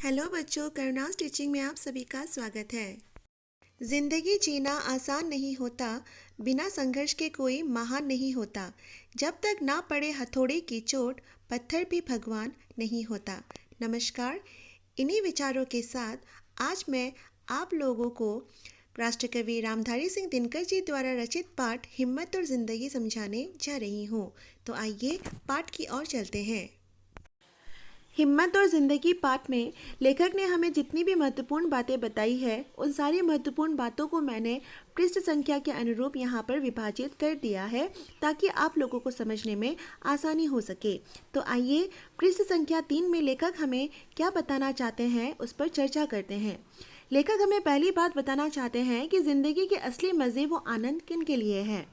Hello बच्चों, करुणास teaching में आप सभी का स्वागत है। जिंदगी जीना आसान नहीं होता, बिना संघर्ष के कोई महान नहीं होता। जब तक ना पड़े हथौड़े की चोट, पत्थर भी भगवान नहीं होता। नमस्कार, इन्हीं विचारों के साथ आज मैं आप लोगों को राष्ट्रकवि रामधारी सिंह दिनकर जी द्वारा रचित पाठ हिम्मत और जिंदगी समझाने जा रही हूँ। तो आइए पाठ की ओर चलते हैं। हिम्मत और ज़िंदगी पाठ में लेखक ने हमें जितनी भी महत्वपूर्ण बातें बताई है, उन सारी महत्वपूर्ण बातों को मैंने पृष्ठ संख्या के अनुरूप यहाँ पर विभाजित कर दिया है ताकि आप लोगों को समझने में आसानी हो सके। तो आइए पृष्ठ संख्या 3 में लेखक हमें क्या बताना चाहते हैं उस पर चर्चा करते हैं। लेखक हमें पहली बात बताना चाहते हैं कि ज़िंदगी के असली मज़े वो आनंद किन के लिए है।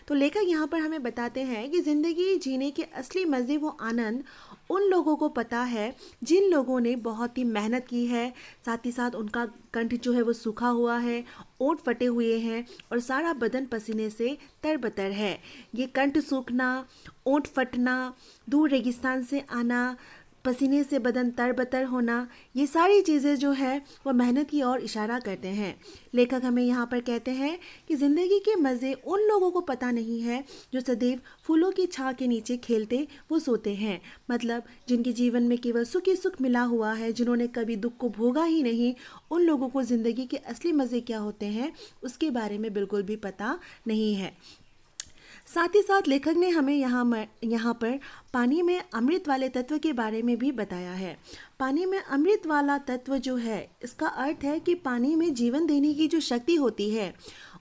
तो लेखक यहाँ पर हमें बताते हैं कि ज़िंदगी जीने के असली मज़े वो आनंद उन लोगों को पता है जिन लोगों ने बहुत ही मेहनत की है, साथ ही साथ उनका कंठ जो है वो सूखा हुआ है, ओंठ फटे हुए हैं और सारा बदन पसीने से तरबतर है। ये कंठ सूखना, ओंठ फटना, दूर रेगिस्तान से आना, पसीने से बदन तरबतर होना, ये सारी चीज़ें जो है वो मेहनत की ओर इशारा करते हैं। लेखक हमें यहाँ पर कहते हैं कि ज़िंदगी के मज़े उन लोगों को पता नहीं है जो सदैव फूलों की छाँव के नीचे खेलते वो सोते हैं। मतलब जिनके जीवन में केवल सुख ही सुख मिला हुआ है, जिन्होंने कभी दुख को भोगा ही नहीं, उन लोगों को ज़िंदगी के असली मज़े क्या होते हैं उसके बारे में बिल्कुल भी पता नहीं है। साथ ही साथ लेखक ने हमें यहाँ पर पानी में अमृत वाले तत्व के बारे में भी बताया है। पानी में अमृत वाला तत्व जो है, इसका अर्थ है कि पानी में जीवन देने की जो शक्ति होती है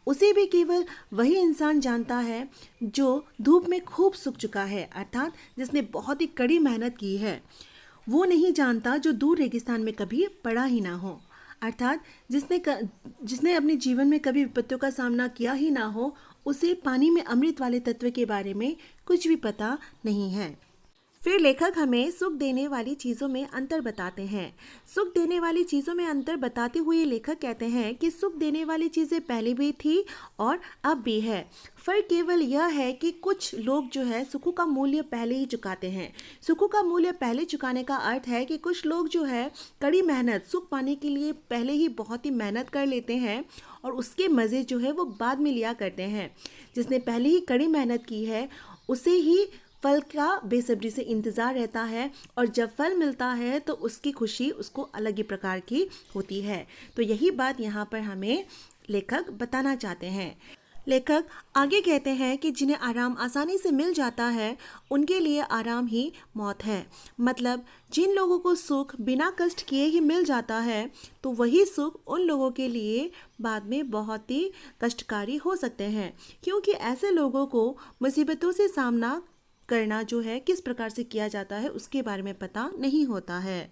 उसे भी केवल वही इंसान जानता है जो धूप में खूब सूख चुका है, अर्थात जिसने बहुत ही कड़ी मेहनत की है। वो नहीं जानता जो दूर रेगिस्तान में कभी पड़ा ही ना हो, अर्थात जिसने अपने जीवन में कभी विपत्तियों का सामना किया ही ना हो, उसे पानी में अमृत वाले तत्व के बारे में कुछ भी पता नहीं है। फिर लेखक हमें सुख देने वाली चीज़ों में अंतर बताते हैं। सुख देने वाली चीज़ों में अंतर बताते हुए लेखक कहते हैं कि सुख देने वाली चीज़ें पहले भी थी और अब भी है। फ़र्क केवल यह है कि कुछ लोग जो है सुखों का मूल्य पहले ही चुकाते हैं। सुखों का मूल्य पहले चुकाने का अर्थ है कि कुछ लोग जो है कड़ी मेहनत सुख पाने के लिए पहले ही बहुत ही मेहनत कर लेते हैं और उसके मज़े जो है वो बाद में लिया करते हैं। जिसने पहले ही कड़ी मेहनत की है उसे ही फल का बेसब्री से इंतज़ार रहता है और जब फल मिलता है तो उसकी खुशी उसको अलग ही प्रकार की होती है। तो यही बात यहाँ पर हमें लेखक बताना चाहते हैं। लेखक आगे कहते हैं कि जिन्हें आराम आसानी से मिल जाता है उनके लिए आराम ही मौत है। मतलब जिन लोगों को सुख बिना कष्ट किए ही मिल जाता है तो वही सुख उन लोगों के लिए बाद में बहुत ही कष्टकारी हो सकते हैं, क्योंकि ऐसे लोगों को मुसीबतों से सामना करना जो है किस प्रकार से किया जाता है उसके बारे में पता नहीं होता है।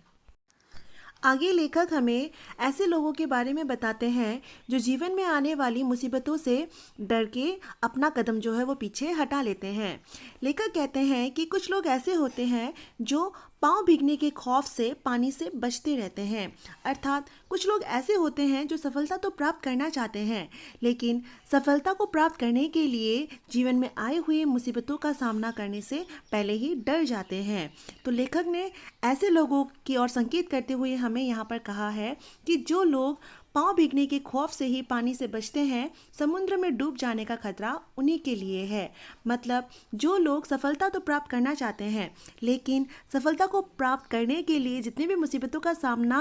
आगे लेखक हमें ऐसे लोगों के बारे में बताते हैं जो जीवन में आने वाली मुसीबतों से डर के अपना कदम जो है वो पीछे हटा लेते हैं। लेखक कहते हैं कि कुछ लोग ऐसे होते हैं जो पाँव भीगने के खौफ से पानी से बचते रहते हैं, अर्थात कुछ लोग ऐसे होते हैं जो सफलता तो प्राप्त करना चाहते हैं लेकिन सफलता को प्राप्त करने के लिए जीवन में आए हुए मुसीबतों का सामना करने से पहले ही डर जाते हैं। तो लेखक ने ऐसे लोगों की ओर संकेत करते हुए हमें यहाँ पर कहा है कि जो लोग पाँव भीगने के खौफ से ही पानी से बचते हैं, समुद्र में डूब जाने का खतरा उन्हीं के लिए है। मतलब जो लोग सफलता तो प्राप्त करना चाहते हैं लेकिन सफलता को प्राप्त करने के लिए जितनी भी मुसीबतों का सामना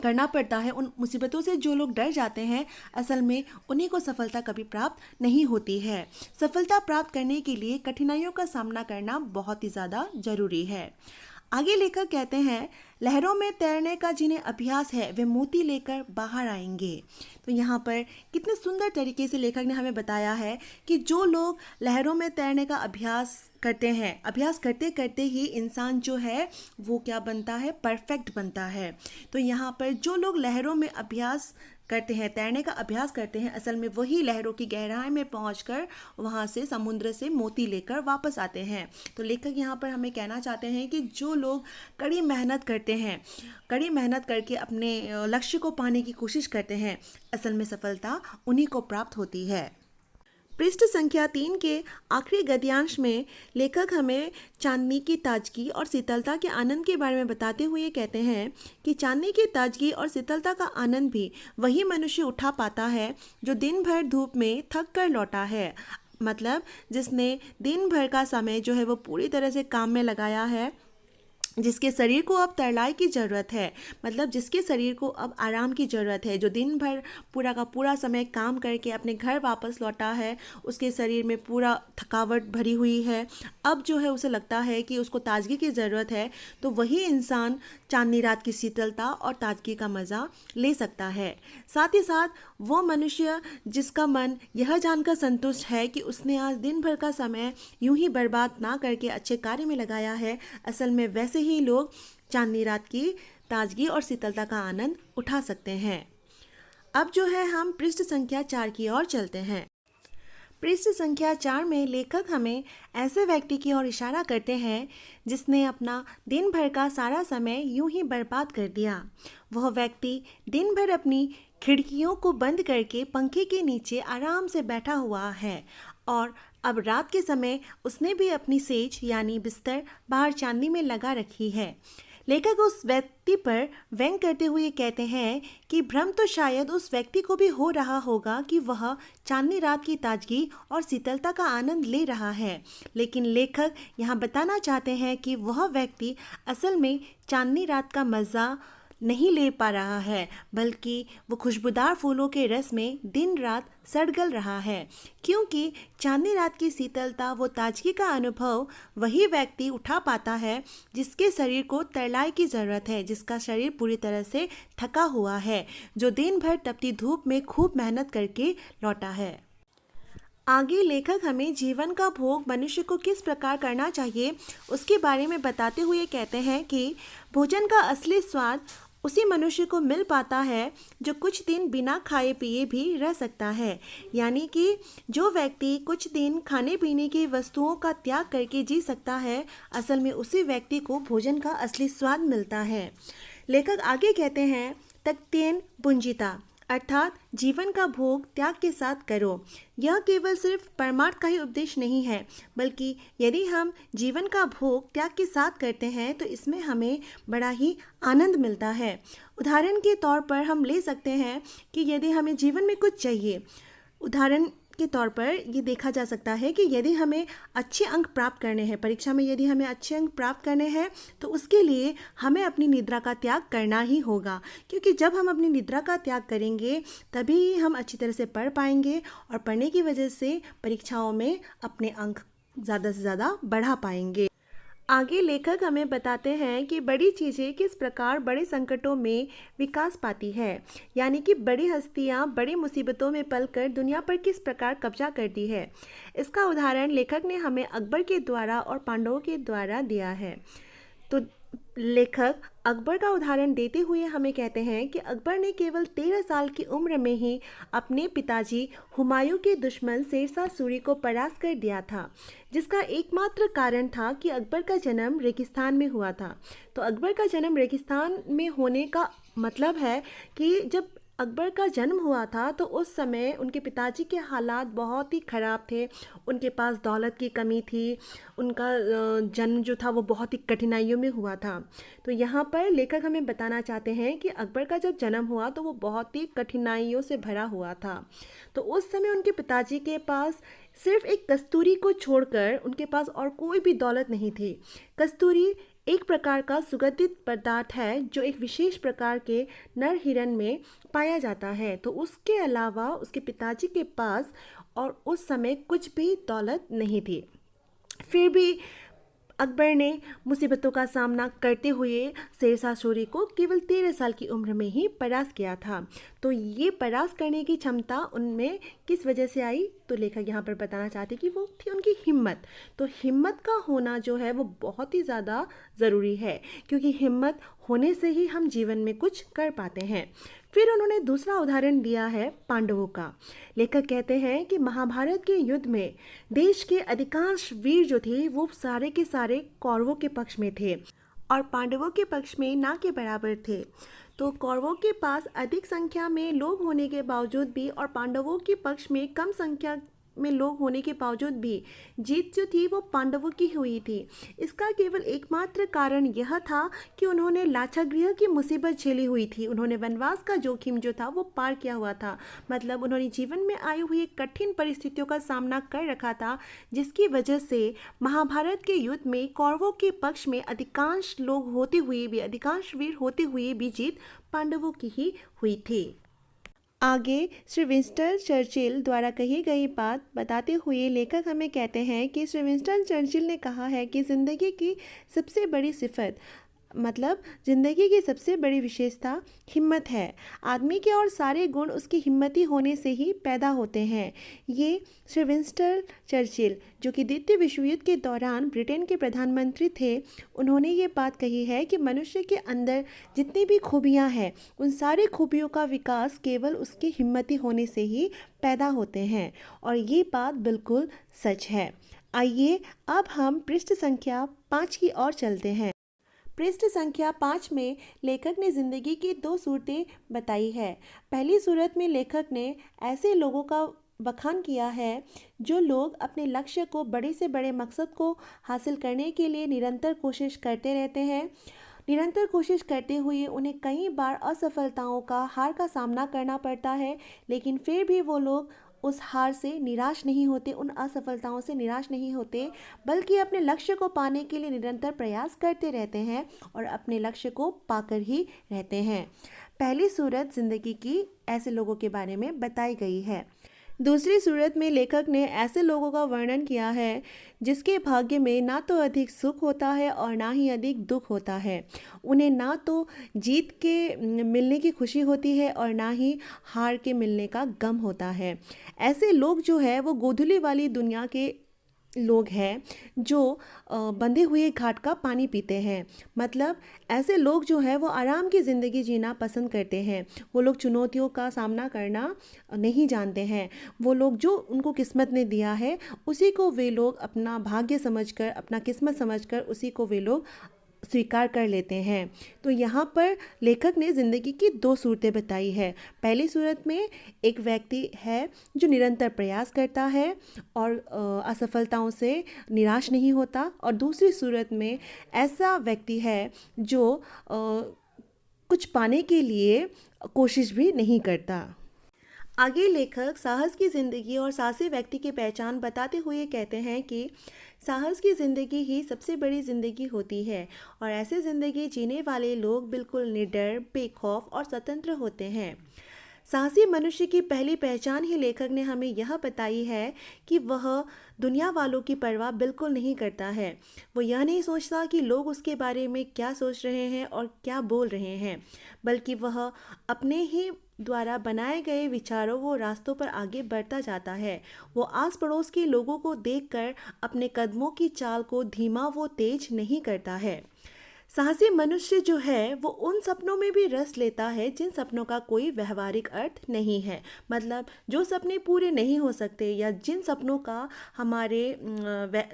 करना पड़ता है, उन मुसीबतों से जो लोग डर जाते हैं, असल में उन्हीं को सफलता कभी प्राप्त नहीं होती है। सफलता प्राप्त करने के लिए कठिनाइयों का सामना करना बहुत ही ज़्यादा जरूरी है। आगे लेखक कहते हैं लहरों में तैरने का जिन्हें अभ्यास है वे मोती लेकर बाहर आएंगे। तो यहाँ पर कितने सुंदर तरीके से लेखक ने हमें बताया है कि जो लोग लहरों में तैरने का अभ्यास करते हैं, अभ्यास करते करते ही इंसान जो है वो क्या बनता है, परफेक्ट बनता है। तो यहाँ पर जो लोग लहरों में अभ्यास करते हैं, तैरने का अभ्यास करते हैं, असल में वही लहरों की गहराई में पहुंचकर वहां से समुद्र से मोती लेकर वापस आते हैं। तो लेखक यहाँ पर हमें कहना चाहते हैं कि जो लोग कड़ी मेहनत करते हैं, कड़ी मेहनत करके अपने लक्ष्य को पाने की कोशिश करते हैं, असल में सफलता उन्हीं को प्राप्त होती है। पृष्ठ संख्या 3 के आखिरी गद्यांश में लेखक हमें चांदनी की ताजगी और शीतलता के आनंद के बारे में बताते हुए कहते हैं कि चांदनी की ताजगी और शीतलता का आनंद भी वही मनुष्य उठा पाता है जो दिन भर धूप में थक कर लौटा है। मतलब जिसने दिन भर का समय जो है वो पूरी तरह से काम में लगाया है, जिसके शरीर को अब तरलाई की ज़रूरत है, मतलब जिसके शरीर को अब आराम की ज़रूरत है, जो दिन भर पूरा का पूरा समय काम करके अपने घर वापस लौटा है, उसके शरीर में पूरा थकावट भरी हुई है, अब जो है उसे लगता है कि उसको ताजगी की ज़रूरत है, तो वही इंसान चांदनी रात की शीतलता और ताजगी का मज़ा ले सकता है। साथ ही साथ वो मनुष्य जिसका मन यह जानकर संतुष्ट है कि उसने आज दिन भर का समय यूं ही बर्बाद ना करके अच्छे कार्य में लगाया है, असल में वैसे ही लोग चांदनी रात की ताजगी और शीतलता का आनंद उठा सकते हैं। अब जो है हम पृष्ठ संख्या 4 की ओर चलते हैं। पृष्ठ संख्या 4 में लेखक हमें ऐसे व्यक्ति की ओर इशारा करते हैं जिसने अपना दिन भर का सारा समय यूं ही बर्बाद कर दिया। वह व्यक्ति दिन भर अपनी खिड़कियों को बंद करके पंखे के नीचे आराम से बैठा हुआ है और अब रात के समय उसने भी अपनी सेज यानी बिस्तर बाहर चांदनी में लगा रखी है। लेखक उस व्यक्ति पर व्यंग करते हुए कहते हैं कि भ्रम तो शायद उस व्यक्ति को भी हो रहा होगा कि वह चांदनी रात की ताजगी और शीतलता का आनंद ले रहा है, लेकिन लेखक यहाँ बताना चाहते हैं कि वह व्यक्ति असल में चांदनी रात का मज़ा नहीं ले पा रहा है, बल्कि वो खुशबूदार फूलों के रस में दिन रात सड़गल रहा है, क्योंकि चांदनी रात की शीतलता वो ताजगी का अनुभव वही व्यक्ति उठा पाता है जिसके शरीर को तरलाई की ज़रूरत है, जिसका शरीर पूरी तरह से थका हुआ है, जो दिन भर तपती धूप में खूब मेहनत करके लौटा है। आगे लेखक हमें जीवन का भोग मनुष्य को किस प्रकार करना चाहिए उसके बारे में बताते हुए कहते हैं कि भोजन का असली स्वाद उसी मनुष्य को मिल पाता है जो कुछ दिन बिना खाए पिए भी रह सकता है, यानी कि जो व्यक्ति कुछ दिन खाने पीने की वस्तुओं का त्याग करके जी सकता है, असल में उसी व्यक्ति को भोजन का असली स्वाद मिलता है। लेखक आगे कहते हैं तक्तेन बुंजिता, अर्थात जीवन का भोग त्याग के साथ करो। यह केवल सिर्फ परमार्थ का ही उपदेश नहीं है, बल्कि यदि हम जीवन का भोग त्याग के साथ करते हैं तो इसमें हमें बड़ा ही आनंद मिलता है। उदाहरण के तौर पर हम ले सकते हैं कि यदि हमें जीवन में कुछ चाहिए, उदाहरण के तौर पर ये देखा जा सकता है कि यदि हमें अच्छे अंक प्राप्त करने हैं, परीक्षा में यदि हमें अच्छे अंक प्राप्त करने हैं, तो उसके लिए हमें अपनी निद्रा का त्याग करना ही होगा, क्योंकि जब हम अपनी निद्रा का त्याग करेंगे तभी हम अच्छी तरह से पढ़ पाएंगे और पढ़ने की वजह से परीक्षाओं में अपने अंक ज़्यादा से ज़्यादा बढ़ा पाएंगे। आगे लेखक हमें बताते हैं कि बड़ी चीज़ें किस प्रकार बड़े संकटों में विकास पाती है, यानी कि बड़ी हस्तियां बड़ी मुसीबतों में पलकर दुनिया पर किस प्रकार कब्जा करती है। इसका उदाहरण लेखक ने हमें अकबर के द्वारा और पांडवों के द्वारा दिया है। तो लेखक अकबर का उदाहरण देते हुए हमें कहते हैं कि अकबर ने केवल 13 साल की उम्र में ही अपने पिताजी हुमायूं के दुश्मन शेरशाह सूरी को परास्त कर दिया था, जिसका एकमात्र कारण था कि अकबर का जन्म रेगिस्तान में हुआ था। तो अकबर का जन्म रेगिस्तान में होने का मतलब है कि जब अकबर का जन्म हुआ था तो उस समय उनके पिताजी के हालात बहुत ही ख़राब थे, उनके पास दौलत की कमी थी, उनका जन्म जो था वो बहुत ही कठिनाइयों में हुआ था। तो यहाँ पर लेखक हमें बताना चाहते हैं कि अकबर का जब जन्म हुआ तो वो बहुत ही कठिनाइयों से भरा हुआ था। तो उस समय उनके पिताजी के पास सिर्फ एक कस्तूरी को छोड़कर उनके पास और कोई भी दौलत नहीं थी। कस्तूरी एक प्रकार का सुगंधित पदार्थ है जो एक विशेष प्रकार के नर हिरण में पाया जाता है। तो उसके अलावा उसके पिताजी के पास और उस समय कुछ भी दौलत नहीं थी। फिर भी अकबर ने मुसीबतों का सामना करते हुए शेरशाह सूरी को केवल 13 साल की उम्र में ही परास्त किया था। तो ये परास्त करने की क्षमता उनमें किस वजह से आई, तो लेखक यहाँ पर बताना चाहते कि वो थी उनकी हिम्मत। तो हिम्मत का होना जो है वो बहुत ही ज़्यादा ज़रूरी है, क्योंकि हिम्मत होने से ही हम जीवन में कुछ कर पाते हैं। फिर उन्होंने दूसरा उदाहरण दिया है पांडवों का। लेखक कहते हैं कि महाभारत के युद्ध में देश के अधिकांश वीर जो थे वो सारे के सारे कौरवों के पक्ष में थे और पांडवों के पक्ष में ना के बराबर थे। तो कौरवों के पास अधिक संख्या में लोग होने के बावजूद भी और पांडवों के पक्ष में कम संख्या में लोग होने के बावजूद भी जीत जो थी वो पांडवों की हुई थी। इसका केवल एकमात्र कारण यह था कि उन्होंने लाक्षागृह की मुसीबत झेली हुई थी, उन्होंने वनवास का जोखिम जो था वो पार किया हुआ था। मतलब उन्होंने जीवन में आई हुई कठिन परिस्थितियों का सामना कर रखा था, जिसकी वजह से महाभारत के युद्ध में कौरवों के पक्ष में अधिकांश लोग होते हुए भी, अधिकांश वीर होते हुए भी जीत पांडवों की ही हुई थी। आगे श्री विंस्टन चर्चिल द्वारा कही गई बात बताते हुए लेखक हमें कहते हैं कि श्री विंस्टन चर्चिल ने कहा है कि ज़िंदगी की सबसे बड़ी सिफत, मतलब ज़िंदगी की सबसे बड़ी विशेषता हिम्मत है। आदमी के और सारे गुण उसकी हिम्मती होने से ही पैदा होते हैं। ये श्री विंस्टन चर्चिल, जो कि द्वितीय विश्व युद्ध के दौरान ब्रिटेन के प्रधानमंत्री थे, उन्होंने ये बात कही है कि मनुष्य के अंदर जितनी भी खूबियाँ हैं, उन सारी खूबियों का विकास केवल उसकी हिम्मती होने से ही पैदा होते हैं। और ये बात बिल्कुल सच है। आइए अब हम पृष्ठ संख्या 5 की ओर चलते हैं। पृष्ठ संख्या 5 में लेखक ने ज़िंदगी की 2 सूरतें बताई है। पहली सूरत में लेखक ने ऐसे लोगों का बखान किया है जो लोग अपने लक्ष्य को, बड़े से बड़े मकसद को हासिल करने के लिए निरंतर कोशिश करते रहते हैं। निरंतर कोशिश करते हुए उन्हें कई बार असफलताओं का, हार का सामना करना पड़ता है, लेकिन फिर भी वो लोग उस हार से निराश नहीं होते, उन असफलताओं से निराश नहीं होते, बल्कि अपने लक्ष्य को पाने के लिए निरंतर प्रयास करते रहते हैं और अपने लक्ष्य को पाकर ही रहते हैं। पहली सूरत ज़िंदगी की ऐसे लोगों के बारे में बताई गई है। दूसरी सूरत में लेखक ने ऐसे लोगों का वर्णन किया है जिसके भाग्य में ना तो अधिक सुख होता है और ना ही अधिक दुख होता है। उन्हें ना तो जीत के मिलने की खुशी होती है और ना ही हार के मिलने का गम होता है। ऐसे लोग जो है वो गोधुली वाली दुनिया के लोग हैं जो बंधे हुए घाट का पानी पीते हैं। मतलब ऐसे लोग जो है वो आराम की ज़िंदगी जीना पसंद करते हैं। वो लोग चुनौतियों का सामना करना नहीं जानते हैं। वो लोग जो उनको किस्मत ने दिया है उसी को वे लोग अपना भाग्य समझकर, अपना किस्मत समझकर उसी को वे लोग स्वीकार कर लेते हैं। तो यहाँ पर लेखक ने ज़िंदगी की 2 सूरतें बताई है। पहली सूरत में एक व्यक्ति है जो निरंतर प्रयास करता है और असफलताओं से निराश नहीं होता, और दूसरी सूरत में ऐसा व्यक्ति है जो कुछ पाने के लिए कोशिश भी नहीं करता। आगे लेखक साहस की ज़िंदगी और साहसी व्यक्ति की पहचान बताते हुए कहते हैं कि साहस की ज़िंदगी ही सबसे बड़ी ज़िंदगी होती है और ऐसे ज़िंदगी जीने वाले लोग बिल्कुल निडर, बेखौफ और स्वतंत्र होते हैं। साहसी मनुष्य की पहली पहचान ही लेखक ने हमें यह बताई है कि वह दुनिया वालों की परवाह बिल्कुल नहीं करता है। वो यह नहीं सोचता कि लोग उसके बारे में क्या सोच रहे हैं और क्या बोल रहे हैं, बल्कि वह अपने ही द्वारा बनाए गए विचारों व रास्तों पर आगे बढ़ता जाता है। वो आस पड़ोस के लोगों को देखकर अपने कदमों की चाल को धीमा व तेज नहीं करता है। साहसी मनुष्य जो है वो उन सपनों में भी रस लेता है जिन सपनों का कोई व्यवहारिक अर्थ नहीं है। मतलब जो सपने पूरे नहीं हो सकते या जिन सपनों का हमारे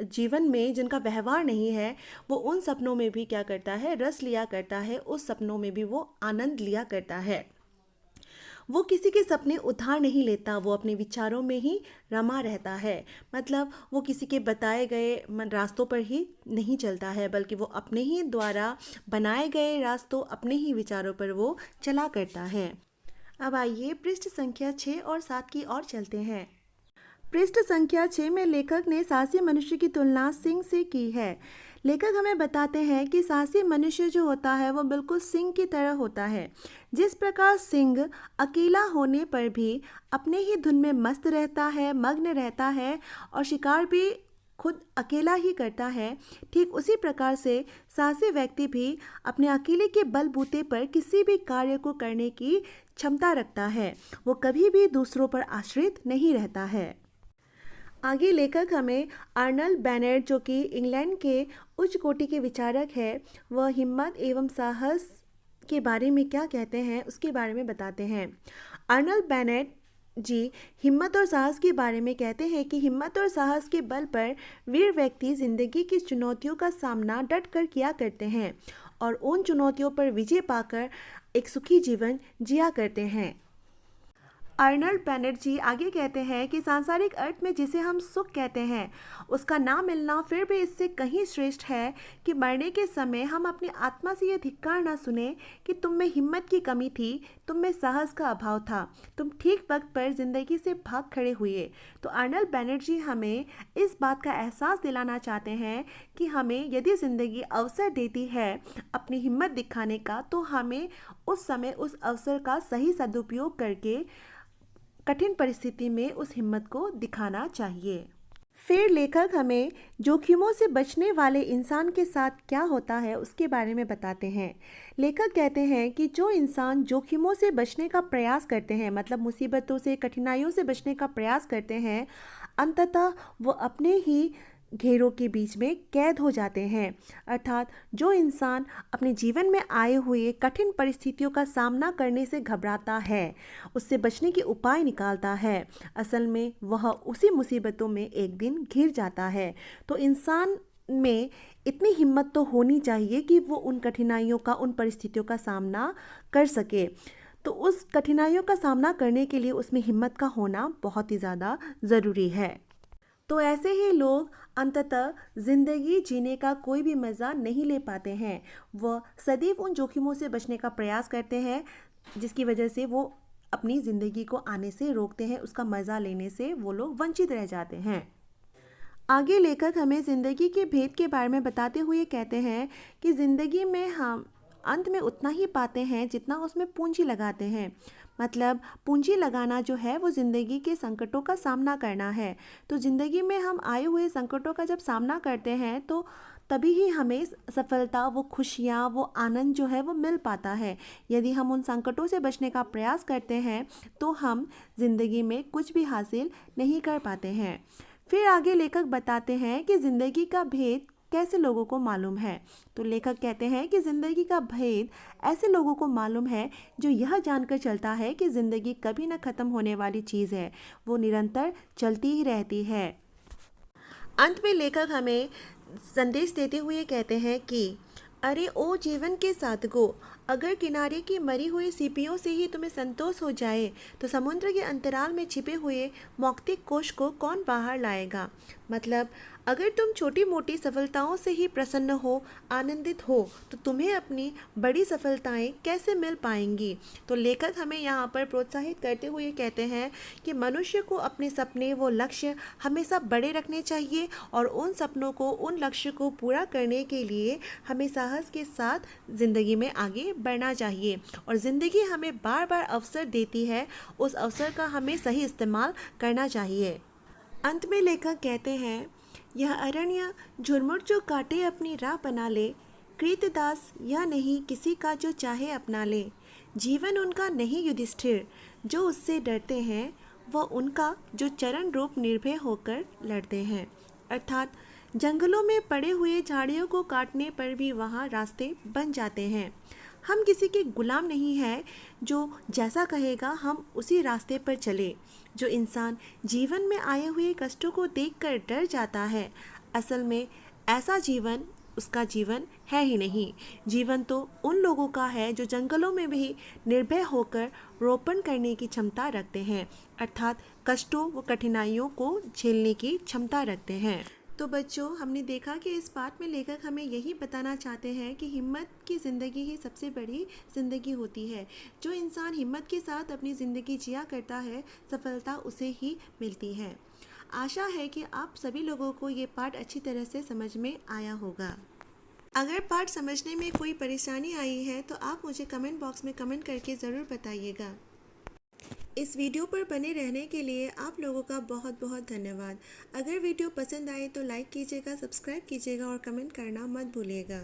जीवन में जिनका व्यवहार नहीं है, वो उन सपनों में भी क्या करता है, रस लिया करता है, उस सपनों में भी वो आनंद लिया करता है। वो किसी के सपने उधार नहीं लेता, वो अपने विचारों में ही रमा रहता है। मतलब वो किसी के बताए गए रास्तों पर ही नहीं चलता है, बल्कि वो अपने ही द्वारा बनाए गए रास्तों, अपने ही विचारों पर वो चला करता है। अब आइए पृष्ठ संख्या 6 और 7 की ओर चलते हैं। पृष्ठ संख्या 6 में लेखक ने साहसी मनुष्य की तुलना सिंह से की है। लेखक हमें बताते हैं कि साहसी मनुष्य जो होता है वो बिल्कुल सिंह की तरह होता है। जिस प्रकार सिंह अकेला होने पर भी अपने ही धुन में मस्त रहता है, मग्न रहता है और शिकार भी खुद अकेला ही करता है, ठीक उसी प्रकार से साहसी व्यक्ति भी अपने अकेले के बलबूते पर किसी भी कार्य को करने की क्षमता रखता है। वो कभी भी दूसरों पर आश्रित नहीं रहता है। आगे लेखक हमें अर्नल्ड बेनेट, जो कि इंग्लैंड के उच्च कोटि के विचारक है, वह हिम्मत एवं साहस के बारे में क्या कहते हैं उसके बारे में बताते हैं। अर्नल्ड बेनेट जी हिम्मत और साहस के बारे में कहते हैं कि हिम्मत और साहस के बल पर वीर व्यक्ति जिंदगी की चुनौतियों का सामना डट कर किया करते हैं और उन चुनौतियों पर विजय पाकर एक सुखी जीवन जिया करते हैं। अर्नल्ड बैनर्जी आगे कहते हैं कि सांसारिक अर्थ में जिसे हम सुख कहते हैं उसका ना मिलना फिर भी इससे कहीं श्रेष्ठ है कि मरने के समय हम अपनी आत्मा से यह धिक्कार न सुने कि तुम में हिम्मत की कमी थी, तुम में साहस का अभाव था, तुम ठीक वक्त पर जिंदगी से भाग खड़े हुए। तो अर्नल्ड बैनर्जी हमें इस बात का एहसास दिलाना चाहते हैं कि हमें यदि ज़िंदगी अवसर देती है अपनी हिम्मत दिखाने का, तो हमें उस समय उस अवसर का सही सदुपयोग करके कठिन परिस्थिति में उस हिम्मत को दिखाना चाहिए। फिर लेखक हमें जोखिमों से बचने वाले इंसान के साथ क्या होता है उसके बारे में बताते हैं। लेखक कहते हैं कि जो इंसान जोखिमों से बचने का प्रयास करते हैं, मतलब मुसीबतों से, कठिनाइयों से बचने का प्रयास करते हैं, अंततः वो अपने ही घेरों के बीच में कैद हो जाते हैं। अर्थात जो इंसान अपने जीवन में आए हुए कठिन परिस्थितियों का सामना करने से घबराता है, उससे बचने के उपाय निकालता है, असल में वह उसी मुसीबतों में एक दिन घिर जाता है। तो इंसान में इतनी हिम्मत तो होनी चाहिए कि वो उन कठिनाइयों का, उन परिस्थितियों का सामना कर सके। तो उस कठिनाइयों का सामना करने के लिए उसमें हिम्मत का होना बहुत ही ज़्यादा ज़रूरी है। तो ऐसे ही लोग अंततः ज़िंदगी जीने का कोई भी मज़ा नहीं ले पाते हैं। वह सदैव उन जोखिमों से बचने का प्रयास करते हैं जिसकी वजह से वो अपनी ज़िंदगी को आने से रोकते हैं, उसका मज़ा लेने से वो लोग वंचित रह जाते हैं। आगे लेखक हमें ज़िंदगी के भेद के बारे में बताते हुए कहते हैं कि ज़िंदगी में हम अंत में उतना ही पाते हैं जितना उसमें पूंजी लगाते हैं। मतलब पूंजी लगाना जो है वो ज़िंदगी के संकटों का सामना करना है। तो ज़िंदगी में हम आए हुए संकटों का जब सामना करते हैं तो तभी ही हमें सफलता, वो खुशियाँ, वो आनंद जो है वो मिल पाता है। यदि हम उन संकटों से बचने का प्रयास करते हैं तो हम ज़िंदगी में कुछ भी हासिल नहीं कर पाते हैं। फिर आगे लेखक बताते हैं कि ज़िंदगी का भेद कैसे लोगों को मालूम है। तो लेखक कहते हैं कि ज़िंदगी का भेद ऐसे लोगों को मालूम है जो यह जानकर चलता है कि ज़िंदगी कभी न ख़त्म होने वाली चीज़ है, वो निरंतर चलती ही रहती है। अंत में लेखक हमें संदेश देते हुए कहते हैं कि अरे ओ जीवन के साधकों, अगर किनारे की मरी हुई सीपियों से ही तुम्हें संतोष हो जाए तो समुद्र के अंतराल में छिपे हुए मौक्तिक कोश को कौन बाहर लाएगा। मतलब अगर तुम छोटी मोटी सफलताओं से ही प्रसन्न हो, आनंदित हो, तो तुम्हें अपनी बड़ी सफलताएं कैसे मिल पाएंगी। तो लेखक हमें यहाँ पर प्रोत्साहित करते हुए कहते हैं कि मनुष्य को अपने सपने, वो लक्ष्य हमेशा बड़े रखने चाहिए और उन सपनों को, उन लक्ष्य को पूरा करने के लिए हमें साहस के साथ ज़िंदगी में आगे बढ़ना चाहिए। और ज़िंदगी हमें बार बार अवसर देती है, उस अवसर का हमें सही इस्तेमाल करना चाहिए। अंत में लेखक कहते हैं, यह अरण्य झुरमुट जो काटे अपनी राह बना ले, कृतदास यह नहीं किसी का जो चाहे अपना ले। जीवन उनका नहीं युधिष्ठिर जो उससे डरते हैं, वह उनका जो चरण रूप निर्भय होकर लड़ते हैं। अर्थात जंगलों में पड़े हुए झाड़ियों को काटने पर भी वहाँ रास्ते बन जाते हैं। हम किसी के गुलाम नहीं हैं जो जैसा कहेगा हम उसी रास्ते पर चले। जो इंसान जीवन में आए हुए कष्टों को देखकर डर जाता है, असल में ऐसा जीवन उसका जीवन है ही नहीं। जीवन तो उन लोगों का है जो जंगलों में भी निर्भय होकर रोपण करने की क्षमता रखते हैं, अर्थात कष्टों व कठिनाइयों को झेलने की क्षमता रखते हैं। तो बच्चों, हमने देखा कि इस पाठ में लेखक हमें यही बताना चाहते हैं कि हिम्मत की ज़िंदगी ही सबसे बड़ी ज़िंदगी होती है। जो इंसान हिम्मत के साथ अपनी ज़िंदगी जिया करता है, सफलता उसे ही मिलती है। आशा है कि आप सभी लोगों को ये पाठ अच्छी तरह से समझ में आया होगा। अगर पाठ समझने में कोई परेशानी आई है तो आप मुझे कमेंट बॉक्स में कमेंट करके ज़रूर बताइएगा। इस वीडियो पर बने रहने के लिए आप लोगों का बहुत बहुत धन्यवाद। अगर वीडियो पसंद आए तो लाइक कीजिएगा, सब्सक्राइब कीजिएगा और कमेंट करना मत भूलिएगा।